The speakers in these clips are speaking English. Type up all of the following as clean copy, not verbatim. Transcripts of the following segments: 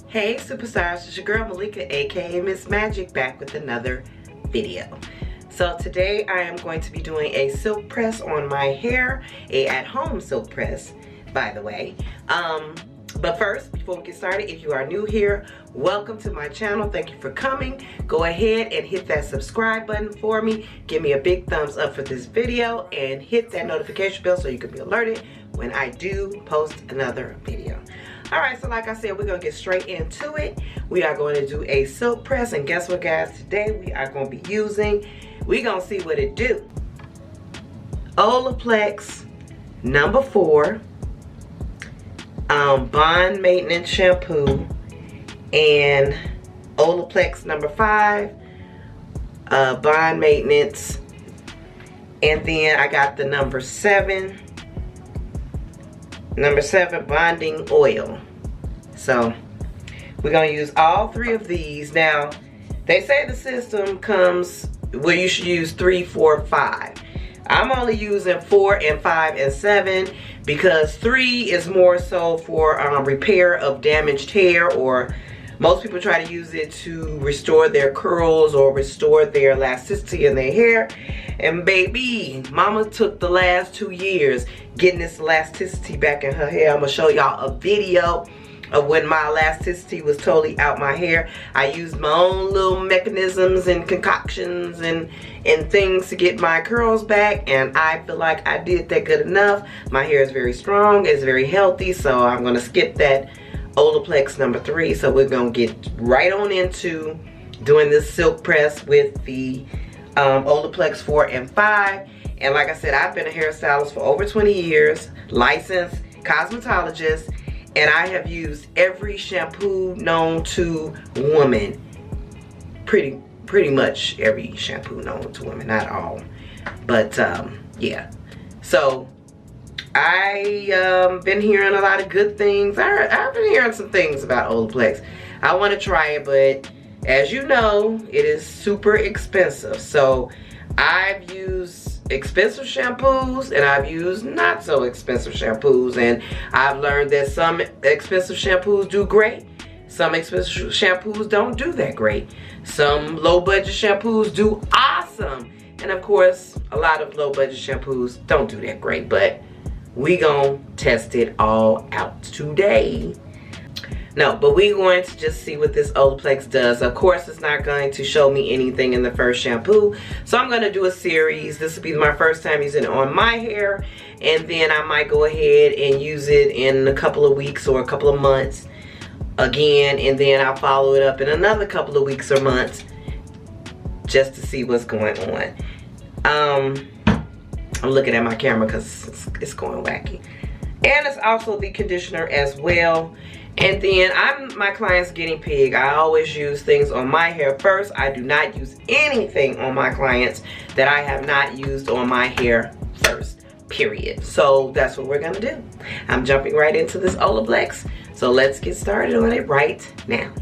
Hey superstars, it's your girl Malika, aka Miss Magic, back with another video. So today I am going to be doing a silk press on my hair, a at-home silk press, by the way. But first, before we get started, if you are new here, welcome to my channel. Thank you for coming. Go ahead and hit that subscribe button for me. Give me a big thumbs up for this video and hit that notification bell so you can be alerted when I do post another video. Alright, so like I said, we're going to get straight into it. We are going to do a silk press, and guess what guys, today we are going to be using, we're going to see what it do. Olaplex number 4 Bond Maintenance Shampoo, and Olaplex number 5 Bond Maintenance, and then I got the number 7 bonding oil. So we're going to use all 3 of these. Now they say the system comes where you should use 3, 4, 5. I'm only using 4 and 5 and 7 because 3 is more so for repair of damaged hair, or most people try to use it to restore their curls or restore their elasticity in their hair. And baby, mama took the last 2 years getting this elasticity back in her hair. I'm gonna show y'all a video of when my elasticity was totally out my hair. I used my own little mechanisms and concoctions and things to get my curls back, and I feel like I did that good enough. My hair is very strong, it's very healthy, so I'm gonna skip that Olaplex number 3. So we're gonna get right on into doing this silk press with the Olaplex 4 and 5. And like I said, I've been a hairstylist for over 20 years, licensed cosmetologist, and I have used every shampoo known to woman. Pretty much every shampoo known to women, not all, but yeah. So I been hearing a lot of good things. I've been hearing some things about Olaplex. I want to try it, but as you know, it is super expensive. So I've used expensive shampoos and I've used not so expensive shampoos, and I've learned that some expensive shampoos do great, some expensive shampoos don't do that great, some low budget shampoos do awesome, and of course a lot of low budget shampoos don't do that great. But we gonna test it all out today. No, but we're going to just see what this Olaplex does. Of course, it's not going to show me anything in the first shampoo. So I'm going to do a series. This will be my first time using it on my hair. And then I might go ahead and use it in a couple of weeks or a couple of months again. And then I'll follow it up in another couple of weeks or months just to see what's going on. I'm looking at my camera because it's going wacky. And it's also the conditioner as well. And then I'm my client's guinea pig. I always use things on my hair first. I do not use anything on my clients that I have not used on my hair first, period. So that's what we're gonna do. I'm jumping right into this Olaplex. So let's get started on it right now.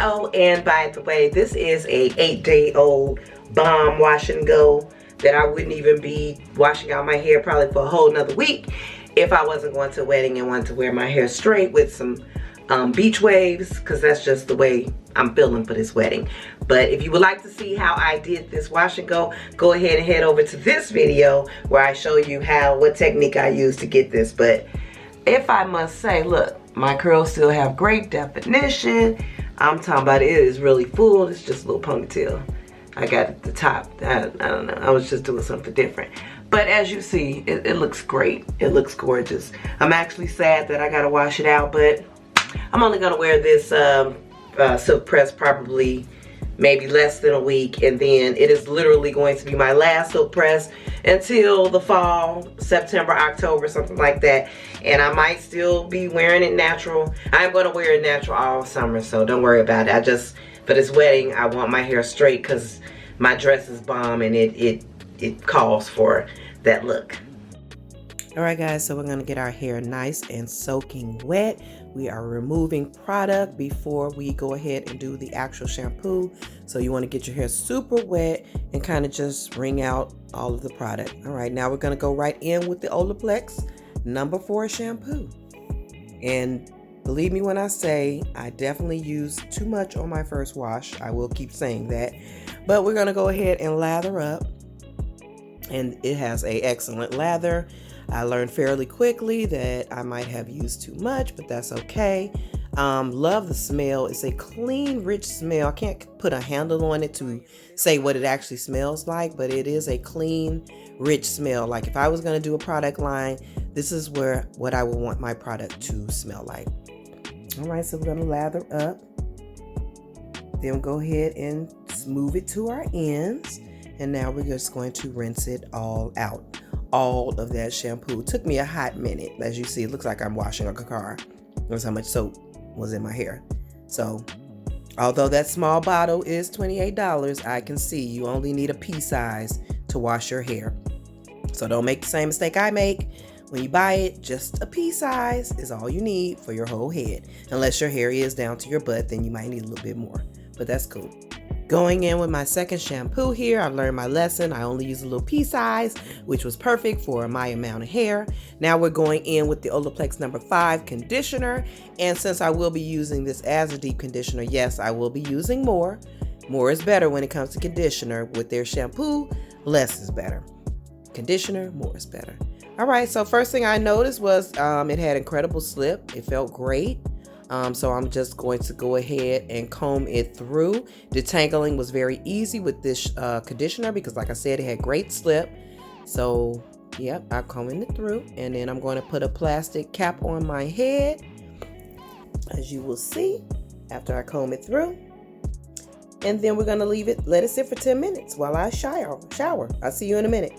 Oh, and by the way, this is a 8-day-old bomb wash and go that I wouldn't even be washing out my hair probably for a whole nother week if I wasn't going to a wedding and wanted to wear my hair straight with some beach waves, because that's just the way I'm feeling for this wedding. But if you would like to see how I did this wash and go ahead and head over to this video where I show you what technique I used to get this. But if I must say, look, my curls still have great definition. I'm talking about it is really full. It's just a little ponytail I got at the top. I don't know, I was just doing something different. But as you see, it looks great. It looks gorgeous. I'm actually sad that I gotta wash it out, but I'm only gonna wear this silk press probably maybe less than a week, and then it is literally going to be my last silk press until the fall, September, October, something like that. And I might still be wearing it natural. I'm gonna wear it natural all summer, so don't worry about it. I just, for this wedding, I want my hair straight because my dress is bomb and it calls for that look. Alright guys, so we're going to get our hair nice and soaking wet. We are removing product before we go ahead and do the actual shampoo. So you want to get your hair super wet and kind of just wring out all of the product. Alright, now we're going to go right in with the Olaplex number 4 shampoo. And Believe me when I say I definitely used too much on my first wash. I will keep saying that. But we're going to go ahead and lather up. And it has an excellent lather. I learned fairly quickly that I might have used too much, but that's okay. Love the smell. It's a clean, rich smell. I can't put a handle on it to say what it actually smells like, but it is a clean, rich smell. Like if I was going to do a product line, this is what I would want my product to smell like. All right, so we're going to lather up. Then we'll go ahead and move it to our ends. And now we're just going to rinse it all out. All of that shampoo. It took me a hot minute. As you see, it looks like I'm washing a car. That's how much soap was in my hair. So, although that small bottle is $28, I can see you only need a pea size to wash your hair. So don't make the same mistake I make. When you buy it, just a pea size is all you need for your whole head. Unless your hair is down to your butt, then you might need a little bit more. But that's cool. Going in with my second shampoo here, I've learned my lesson. I only use a little pea size, which was perfect for my amount of hair. Now we're going in with the Olaplex number 5 conditioner. And since I will be using this as a deep conditioner, yes, I will be using more. More is better when it comes to conditioner. With their shampoo, less is better. Conditioner, more is better. All right, so first thing I noticed was it had incredible slip. It felt great. So I'm just going to go ahead and comb it through. Detangling was very easy with this conditioner because like I said, it had great slip. So yep, I'm combing it through, and then I'm going to put a plastic cap on my head, as you will see after I comb it through. And then we're going to let it sit for 10 minutes while I shower. I'll see you in a minute.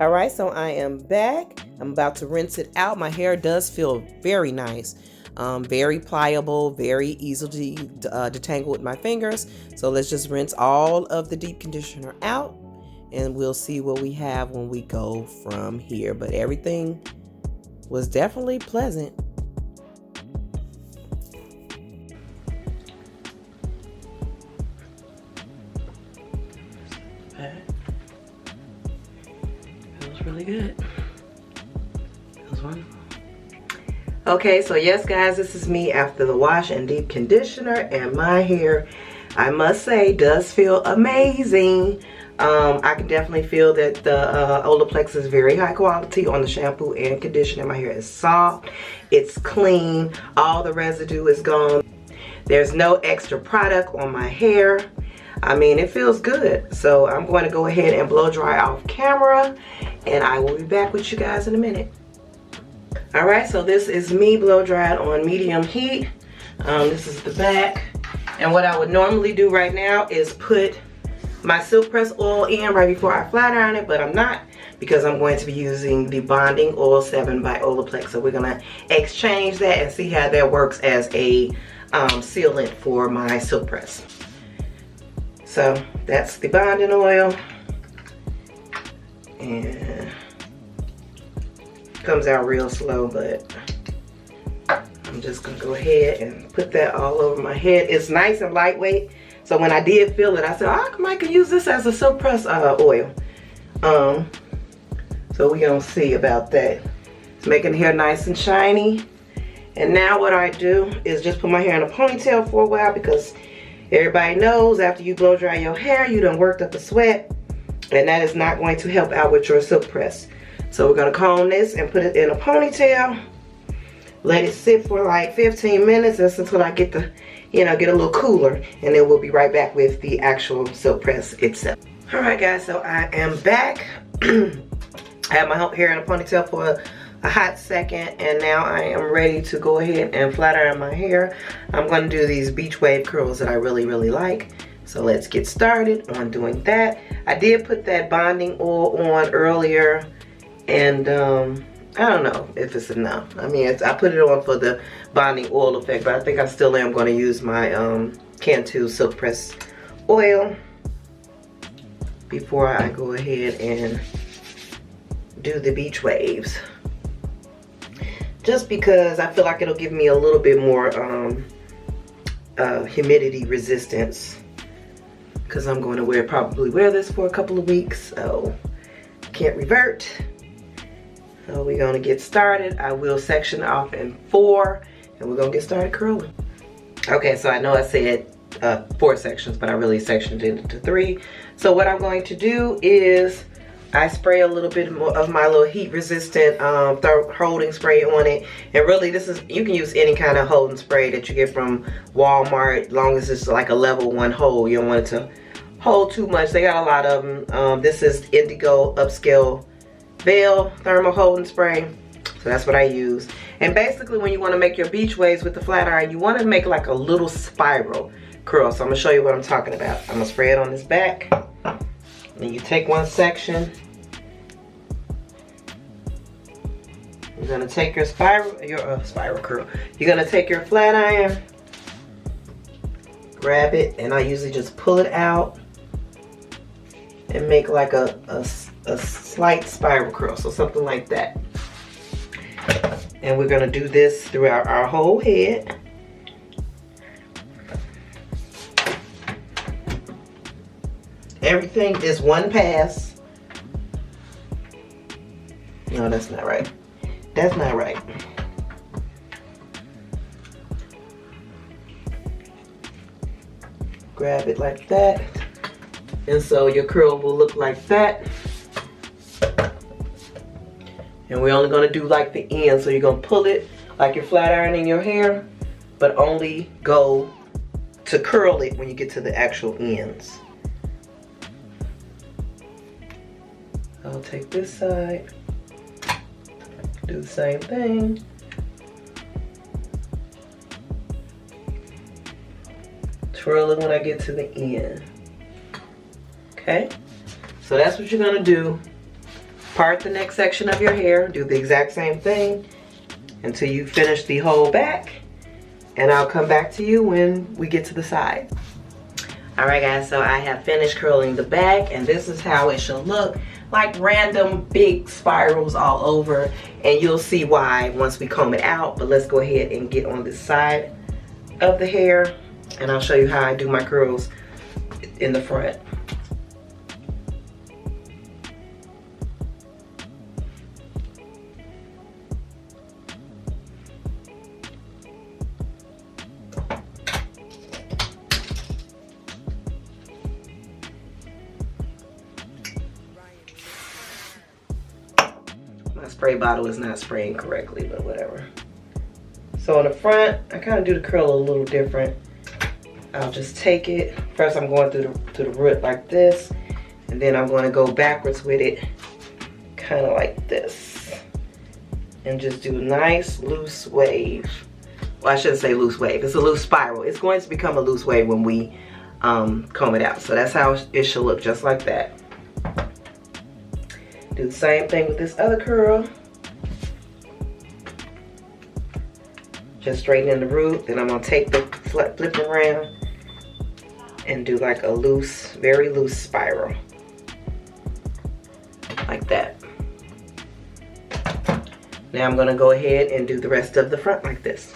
All right, so I am back. I'm about to rinse it out. My hair does feel very nice, very pliable, very easily detangle with my fingers. So let's just rinse all of the deep conditioner out, and we'll see what we have when we go from here. But everything was definitely pleasant. Really good. That was wonderful. Okay, so yes guys, this is me after the wash and deep conditioner, and my hair, I must say, does feel amazing. I can definitely feel that the Olaplex is very high quality on the shampoo and conditioner. My hair is soft, it's clean, all the residue is gone. There's no extra product on my hair. I mean, it feels good. So I'm going to go ahead and blow dry off camera, and I will be back with you guys in a minute. All right, so this is me blow dried on medium heat. This is the back. And what I would normally do right now is put my silk press oil in right before I flat iron it, but I'm not, because I'm going to be using the Bonding Oil 7 by Olaplex. So we're gonna exchange that and see how that works as a sealant for my silk press. So that's the bonding oil, and comes out real slow, but I'm just gonna go ahead and put that all over my head. It's nice and lightweight, so when I did feel it, I said, oh, I might could use this as a silk press oil. So we're gonna see about that. It's making the hair nice and shiny. And now what I do is just put my hair in a ponytail for a while, because everybody knows after you blow dry your hair, you done worked up a sweat, and that is not going to help out with your silk press. So we're gonna comb this and put it in a ponytail, let it sit for like 15 minutes just until I get the, get a little cooler, and then we'll be right back with the actual silk press itself. All right guys, so I am back. I have my hair in a ponytail for a hot second, and now I am ready to go ahead and flat iron my hair. I'm going to do these beach wave curls that I really like. So let's get started on doing that. I did put that bonding oil on earlier, and I don't know if it's enough. I mean, I put it on for the bonding oil effect, but I think I still am going to use my Cantu Silk Press oil before I go ahead and do the beach waves. Just because I feel like it'll give me a little bit more humidity resistance, because I'm going to probably wear this for a couple of weeks. So can't revert. So we're gonna get started. I will section off in 4 and we're gonna get started curling. Okay, so I know I said 4 sections, but I really sectioned it into 3. So what I'm going to do is I spray a little bit more of my little heat resistant holding spray on it. And really this is, you can use any kind of holding spray that you get from Walmart, as long as it's like a level 1 hold. You don't want it to hold too much. They got a lot of them. This is Indigo Upscale Veil Thermal Holding Spray. So that's what I use. And basically when you want to make your beach waves with the flat iron, you want to make like a little spiral curl. So I'm going to show you what I'm talking about. I'm going to spray it on this back. Then you take one section. You're going to take your spiral curl. You're going to take your flat iron, grab it, and I usually just pull it out and make like a slight spiral curl, so something like that. And we're gonna do this throughout our whole head. Everything is one pass. No, that's not right. That's not right. Grab it like that. And so your curl will look like that. And we're only gonna do like the end. So you're gonna pull it like you're flat ironing your hair, but only go to curl it when you get to the actual ends. I'll take this side, do the same thing. Twirl it when I get to the end. Okay, so that's what you're gonna do. Part the next section of your hair, do the exact same thing until you finish the whole back, and I'll come back to you when we get to the side. All right guys, so I have finished curling the back, and this is how it should look, like random big spirals all over, and you'll see why once we comb it out. But let's go ahead and get on this side of the hair, and I'll show you how I do my curls in the front. My spray bottle is not spraying correctly, but whatever. So on the front, I kind of do the curl a little different. I'll just take it. First I'm going through the root like this, and then I'm going to go backwards with it, kind of like this, and just do a nice loose wave. Well, I shouldn't say loose wave. It's a loose spiral. It's going to become a loose wave when we comb it out. So that's how it should look, just like that. Do the same thing with this other curl. Just straighten in the root. Then I'm going to take the flip it around and do like a loose, very loose spiral. Like that. Now I'm going to go ahead and do the rest of the front like this.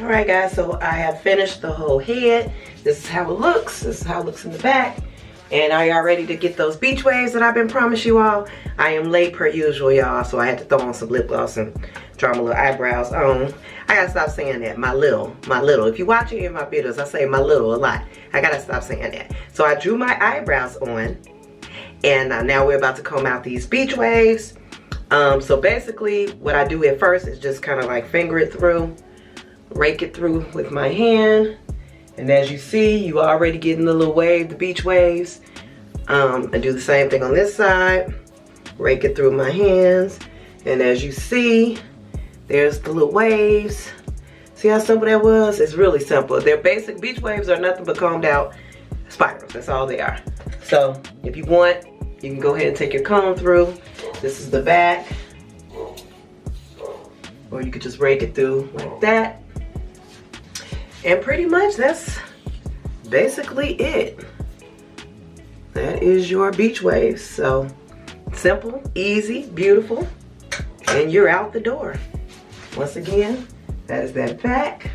All right, guys, so I have finished the whole head. This is how it looks. This is how it looks in the back. And are y'all ready to get those beach waves that I've been promising you all? I am late per usual, y'all, so I had to throw on some lip gloss and draw my little eyebrows on. I gotta stop saying that, my little. If you watch any of my videos, I say my little a lot. I gotta stop saying that. So I drew my eyebrows on, and now we're about to comb out these beach waves. So basically, what I do at first is just kind of like finger it through, rake it through with my hand. And as you see, you already getting the little wave, the beach waves. I do the same thing on this side. Rake it through my hands. And as you see, there's the little waves. See how simple that was? It's really simple. Their basic beach waves are nothing but combed out spirals. That's all they are. So if you want, you can go ahead and take your comb through. This is the back. Or you could just rake it through like that. And pretty much that's basically it. That is your beach waves. So simple, easy, beautiful, and you're out the door. Once again, that is that back.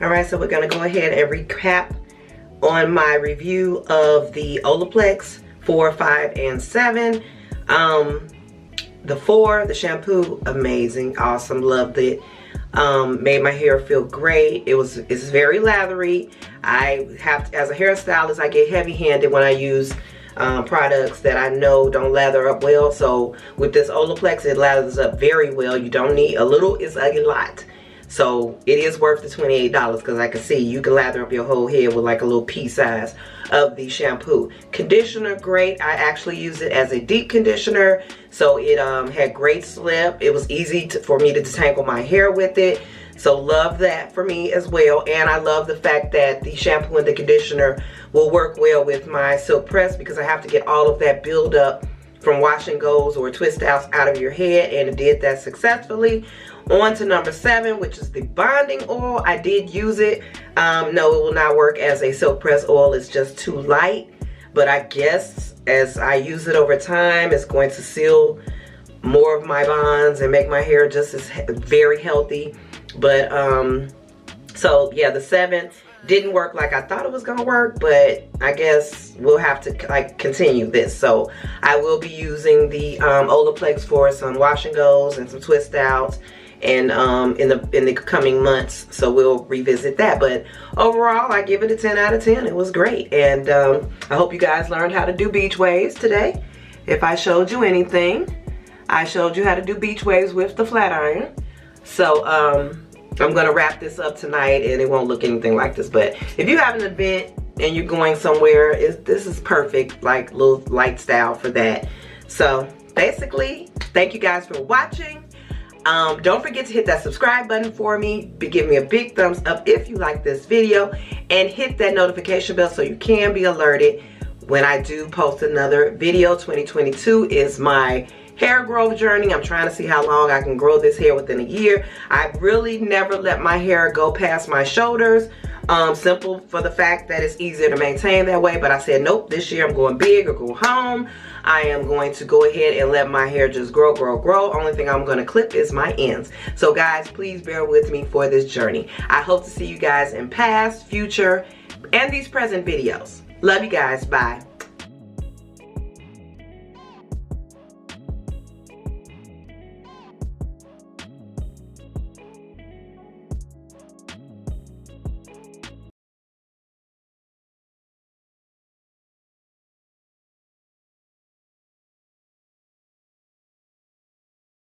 All right, so we're gonna go ahead and recap on my review of the Olaplex 4, 5, and 7. The 4, the shampoo, amazing, awesome, loved it. Made my hair feel great. It's very lathery. I have to, as a hairstylist, I get heavy-handed when I use products that I know don't lather up well. So with this Olaplex, it lathers up very well. You don't need a little, it's a lot. So it is worth the $28 because I can see you can lather up your whole head with like a little pea size of the shampoo. Conditioner, great. I actually use it as a deep conditioner. So it had great slip. It was easy for me to detangle my hair with it. So love that for me as well. And I love the fact that the shampoo and the conditioner will work well with my silk press because I have to get all of that buildup from wash and goes or twist outs out of your head, and it did that successfully. On to number 7, which is the bonding oil. I did use it. No, it will not work as a silk press oil. It's just too light. But I guess as I use it over time, it's going to seal more of my bonds and make my hair just as very healthy. But so yeah, the 7 didn't work like I thought it was gonna work, but I guess we'll have to like continue this. So I will be using the Olaplex for some wash and goes and some twist outs and in the coming months. So we'll revisit that. But overall, I give it a 10 out of 10. It was great. And I hope you guys learned how to do beach waves today. If I showed you anything, I showed you how to do beach waves with the flat iron. So I'm gonna wrap this up tonight and it won't look anything like this. But if you have an event and you're going somewhere, this is perfect, like little lifestyle for that. So basically, thank you guys for watching. Don't forget to hit that subscribe button for me. Give me a big thumbs up if you like this video, and hit that notification bell so you can be alerted when I do post another video. 2022 is my hair growth journey. I'm trying to see how long I can grow this hair within a year. I really never let my hair go past my shoulders. Simple for the fact that it's easier to maintain that way. But I said, nope, this year I'm going big or go home. I am going to go ahead and let my hair just grow, grow, grow. Only thing I'm going to clip is my ends. So guys, please bear with me for this journey. I hope to see you guys in past, future, and these present videos. Love you guys. Bye.